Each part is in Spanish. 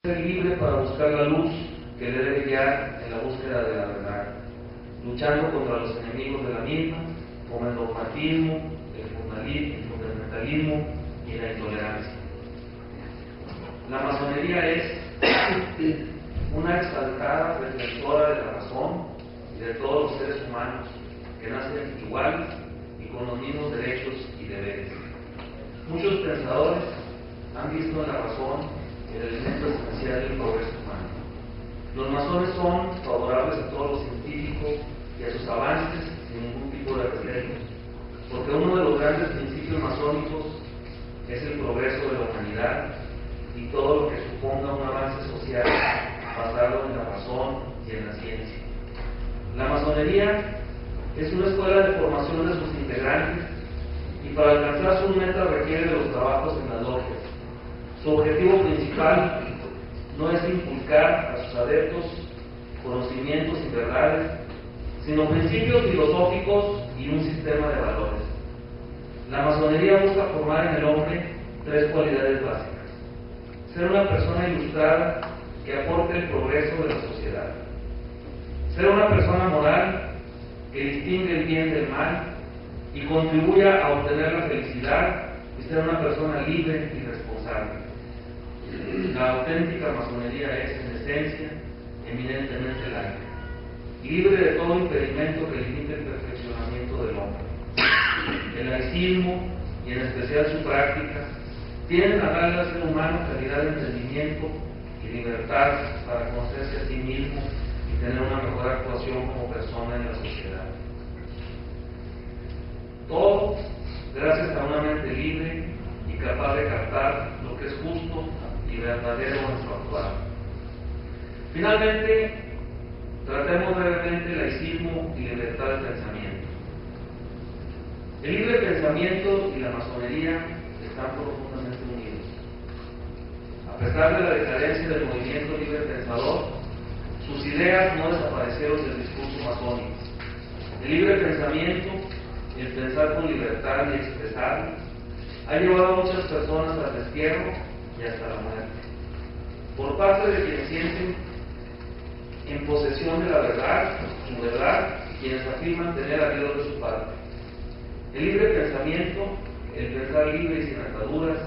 Ser libre para buscar la luz que le debe guiar en la búsqueda de la verdad, luchando contra los enemigos de la misma, como el dogmatismo, el fundamentalismo y la intolerancia. La masonería es una exaltada defensora de la razón y de todos los seres humanos que nacen iguales y con los mismos derechos y deberes. Muchos pensadores han visto en la razón el elemento esencial del progreso humano. Los masones son favorables a todos los científicos y a sus avances sin ningún tipo de recelo, porque uno de los grandes principios masónicos es el progreso de la humanidad y todo lo que suponga un avance social basado en la razón y en la ciencia. La masonería es una escuela de formación de sus integrantes y para alcanzar sus metas requiere de los trabajos en las logias. Su objetivo principal no es inculcar a sus adeptos conocimientos y verdades, sino principios filosóficos y un sistema de valores. La masonería busca formar en el hombre tres cualidades básicas: ser una persona ilustrada que aporte el progreso de la sociedad, ser una persona moral que distingue el bien del mal y contribuya a obtener la felicidad, y ser una persona libre y responsable. La auténtica masonería es, en esencia, eminentemente laica, libre de todo impedimento que limite el perfeccionamiento del hombre. El laicismo, y en especial su práctica, tienen a darle al ser humano calidad de entendimiento y libertad para conocerse a sí mismo y tener una mejor actuación como persona en la sociedad. Todo gracias a una mente libre y capaz de captar lo que es justo y verdadero en su actuar. Finalmente, tratemos brevemente laicismo y libertad de pensamiento. El libre pensamiento y la masonería están profundamente unidos. A pesar de la decadencia del movimiento libre pensador, sus ideas no desaparecieron del discurso masónico. El libre pensamiento, el pensar con libertad y expresar, ha llevado a muchas personas al destierro y hasta la muerte, por parte de quienes sienten en posesión de la verdad, su verdad, y quienes afirman tener a Dios de su parte. El libre pensamiento, el pensar libre y sin ataduras,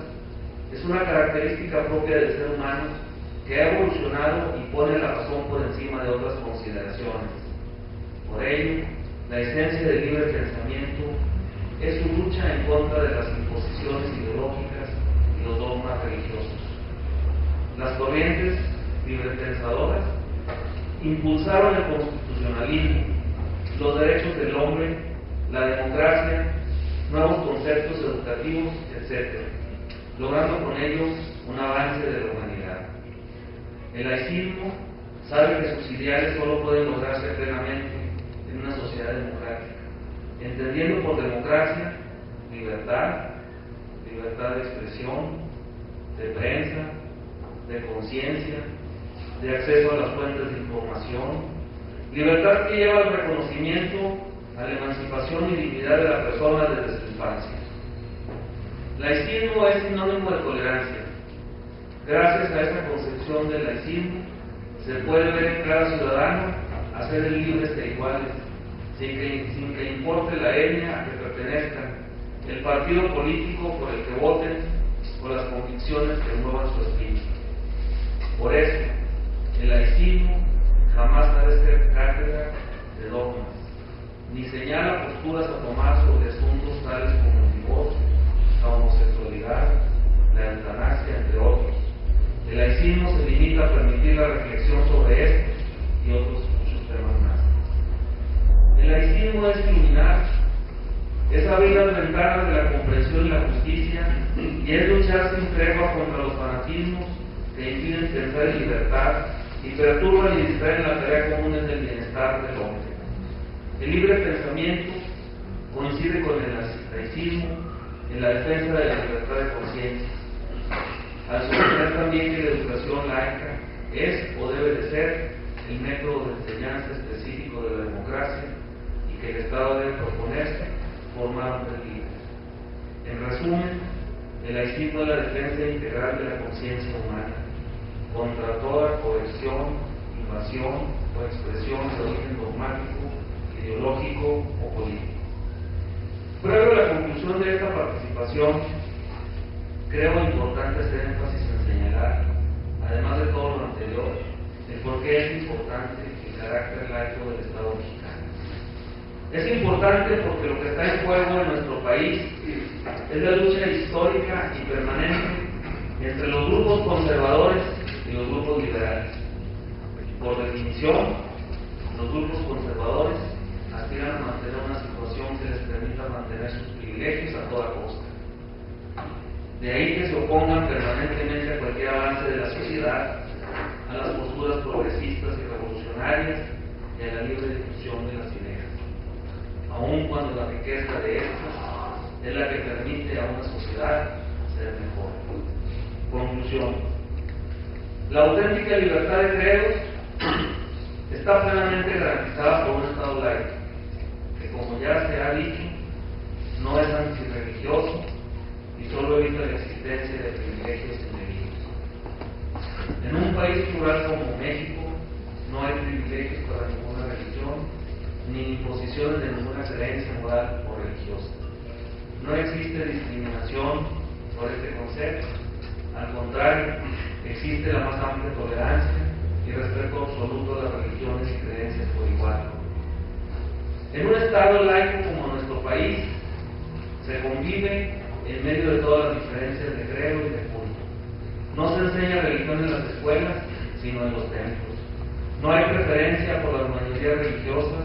es una característica propia del ser humano que ha evolucionado y pone la razón por encima de otras consideraciones. Por ello, la esencia del libre pensamiento es su lucha en contra de las imposiciones ideológicas y los dogmas religiosos. Las corrientes librepensadoras impulsaron el constitucionalismo, los derechos del hombre, la democracia, nuevos conceptos educativos, etc., logrando con ellos un avance de la humanidad. El laicismo sabe que sus ideales solo pueden lograrse plenamente en una sociedad democrática, entendiendo por democracia libertad, libertad de expresión, de prensa, de conciencia, de acceso a las fuentes de información, libertad que lleva al reconocimiento, a la emancipación y dignidad de la persona desde su infancia. Laicismo es sinónimo de tolerancia. Gracias a esta concepción del laicismo, se puede ver en cada ciudadano hacer libres e iguales, sin que importe la etnia a que pertenezcan, el partido político por el que voten o las convicciones que muevan su espíritu. Por eso, el laicismo jamás ha de ser cátedra de dogmas, ni señala posturas a tomar sobre asuntos tales como el divorcio, la homosexualidad, la eutanasia, entre otros. El laicismo se limita a permitir la reflexión sobre estos y otros muchos temas más. El laicismo es iluminar, es abrir las ventanas de la comprensión y la justicia, y es luchar sin tregua contra los fanatismos que impiden pensar en libertad y perturban y distraen la tarea común del bienestar del hombre. El libre pensamiento coincide con el laicismo en la defensa de la libertad de conciencia, al sostener también que la educación laica es o debe de ser el método de enseñanza específico de la democracia y que el Estado debe proponerse formar hombres libres. En resumen, el laicismo es la defensa integral de la conciencia humana, contra toda coerción, invasión o expresión de origen dogmático, ideológico o político. Previo a la conclusión de esta participación, creo importante hacer énfasis en señalar, además de todo lo anterior, el por qué es importante el carácter laico del Estado mexicano. Es importante porque lo que está en juego en nuestro país es la lucha histórica y permanente entre los grupos conservadores y los grupos liberales. Por definición, los grupos conservadores aspiran a mantener una situación que les permita mantener sus privilegios a toda costa. De ahí que se opongan permanentemente a cualquier avance de la sociedad, a las posturas progresistas y revolucionarias y a la libre difusión de las ideas, aun cuando la riqueza de estas es la que permite a una sociedad ser mejor. Conclusión. La auténtica libertad de credos está plenamente garantizada por un Estado laico, que, como ya se ha dicho, no es antirreligioso y solo evita la existencia de privilegios indebidos. En un país plural como México no hay privilegios para ninguna religión, ni imposiciones de ninguna creencia moral o religiosa. No existe discriminación por este concepto. Al contrario, existe la más amplia tolerancia y respeto absoluto a las religiones y creencias por igual. En un Estado laico como nuestro país, se convive en medio de todas las diferencias de credo y de culto. No se enseña religión en las escuelas, sino en los templos. No hay preferencia por las mayorías religiosas,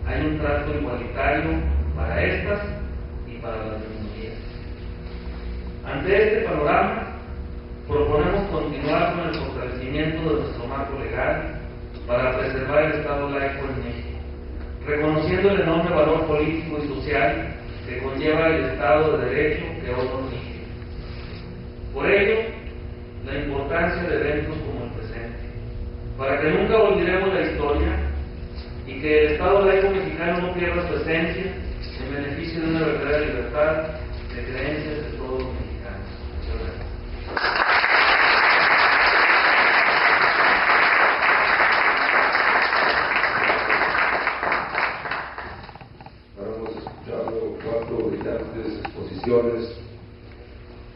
hay un trato igualitario para estas y para las minorías. Ante este panorama, proponemos continuar con el fortalecimiento de nuestro marco legal para preservar el Estado laico en México, reconociendo el enorme valor político y social que conlleva el Estado de Derecho que hoy nos rige. Por ello, la importancia de eventos como el presente, para que nunca olvidemos la historia y que el Estado laico mexicano no pierda su esencia en beneficio de una verdadera libertad de creencias de todos los mexicanos. Muchas gracias.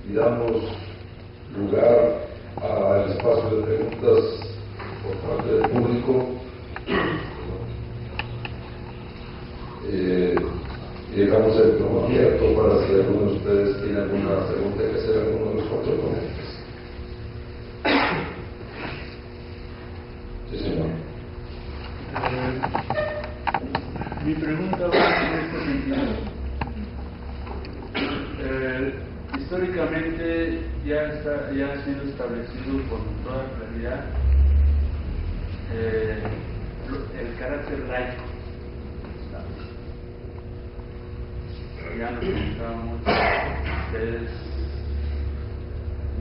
Y damos lugar al espacio de preguntas por parte del público. Dejamos el micrófono abierto para si alguno de ustedes tiene alguna pregunta que hacer a alguno de los cuatro ponentes. Sí, señor. Mi pregunta va en este sentido. Históricamente ya ha sido establecido con toda claridad el carácter laico. Ya lo comentábamos, ustedes,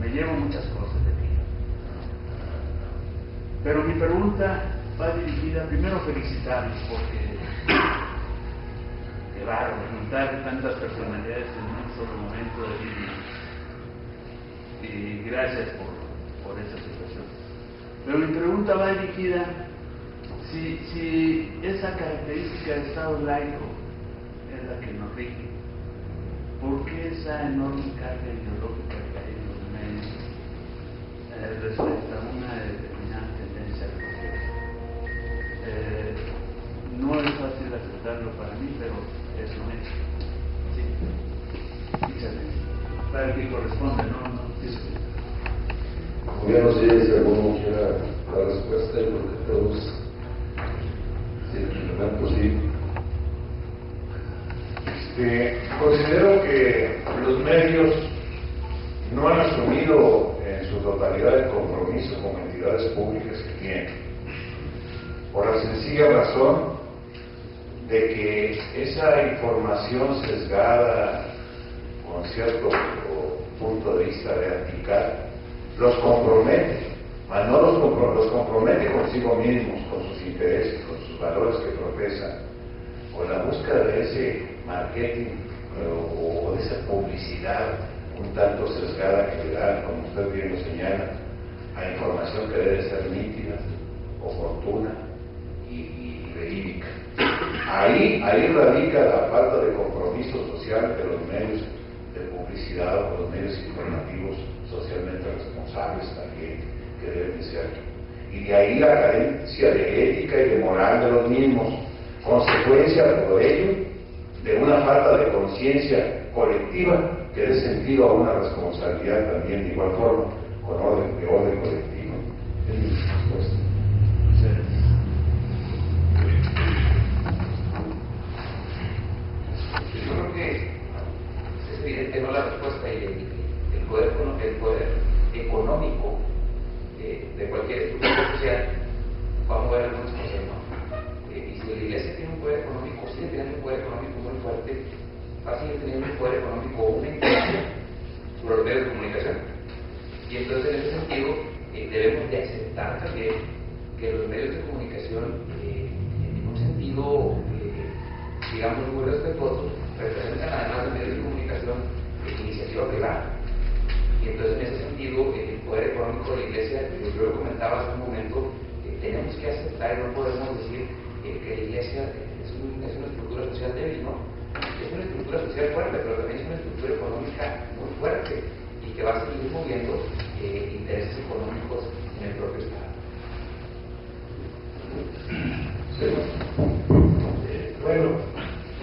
me llevo muchas cosas de aquí. Pero mi pregunta va dirigida, primero felicitarlos porque qué bárbaro, juntar tantas personalidades en un solo momento de vida. Y gracias por esa situación. Pero mi pregunta va dirigida, si esa característica de Estado laico es la que nos rige, ¿por qué esa enorme carga ideológica que hay en los medios respecto a una determinada tendencia religiosa? No es fácil aceptarlo para mí, pero es un hecho. Sí. Para el que corresponde, no. Yo no sé si alguno quiera la respuesta, porque todos, si el momento sí. Considero que los medios no han asumido en su totalidad el compromiso con entidades públicas que tienen, por la sencilla razón de que esa información sesgada con cierto punto de vista vertical los compromete, mas no los compromete consigo mismos, con sus intereses, con sus valores que profesan, con la búsqueda de ese marketing o de esa publicidad un tanto sesgada que le dan, como usted bien lo señala, a información que debe ser nítida, oportuna y verídica. Ahí radica la falta de compromiso social de los medios de publicidad o los medios informativos socialmente responsables también, que deben de ser. Y de ahí la carencia de ética y de moral de los mismos, consecuencia por ello de una falta de conciencia colectiva que dé sentido a una responsabilidad también de igual forma, con orden colectivo. Es mi respuesta. Yo creo que es evidente no la respuesta y el poder económico de cualquier estructura social. Vamos a ver algunas cosas, ¿no? Y si la iglesia tiene un poder económico, sigue teniendo un poder económico muy fuerte, va a seguir teniendo un poder económico o una influencia sobre los medios de comunicación. Y entonces en ese sentido debemos de aceptar también que los medios de comunicación en un sentido digamos muy respetuoso representan además de medios de comunicación iniciativa privada. Y entonces en ese sentido el poder económico de la iglesia, yo lo comentaba hace un momento, tenemos que aceptar y no podemos decir que la iglesia es una estructura social débil, ¿no? Es una estructura social fuerte, pero también es una estructura económica muy fuerte y que va a seguir moviendo intereses económicos en el propio Estado. Sí. Bueno,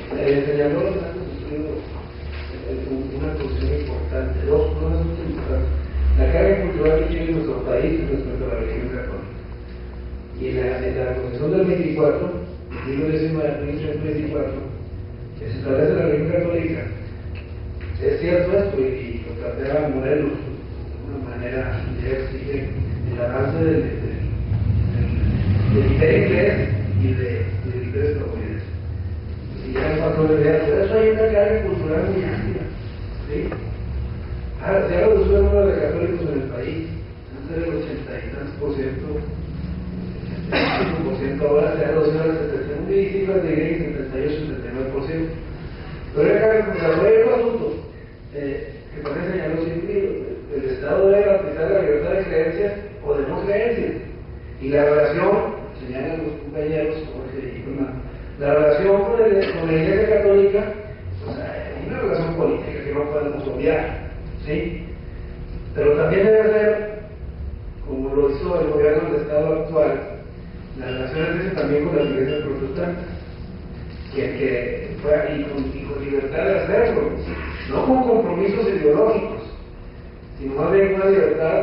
señaló una cuestión importante, dos cosas muy importantes. La carga cultural que tiene nuestro país respecto a la religión católica. Y en la Constitución del 24, el siglo XIX, que se establece la religión católica, es cierto esto, y lo plantea Morelos de una manera exige el avance del imperio inglés y del imperio estadounidense. Y ya el patrón de ideas, por eso hay una carga cultural muy amplia, ¿sí? Ahora, se ha reducido el número de católicos en el país, antes del 80 y tantos por ciento, 75%, ahora se ha reducido al 71% y cifras de iglesia 78-79%. Pero hay otro asunto que también señaló Silvio: el Estado debe garantizar la libertad de creencias o de no creencias. Y la relación, señalan los compañeros, Jorge y Fernando, la relación con la Iglesia Católica, pues hay una relación política que no podemos obviar, ¿sí? Pero también debe ser, como lo hizo el gobierno del Estado actual, las relaciones también con las iglesias protestantes, y con libertad de hacerlo, no con compromisos ideológicos, sino más bien una libertad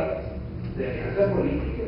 de alianza política,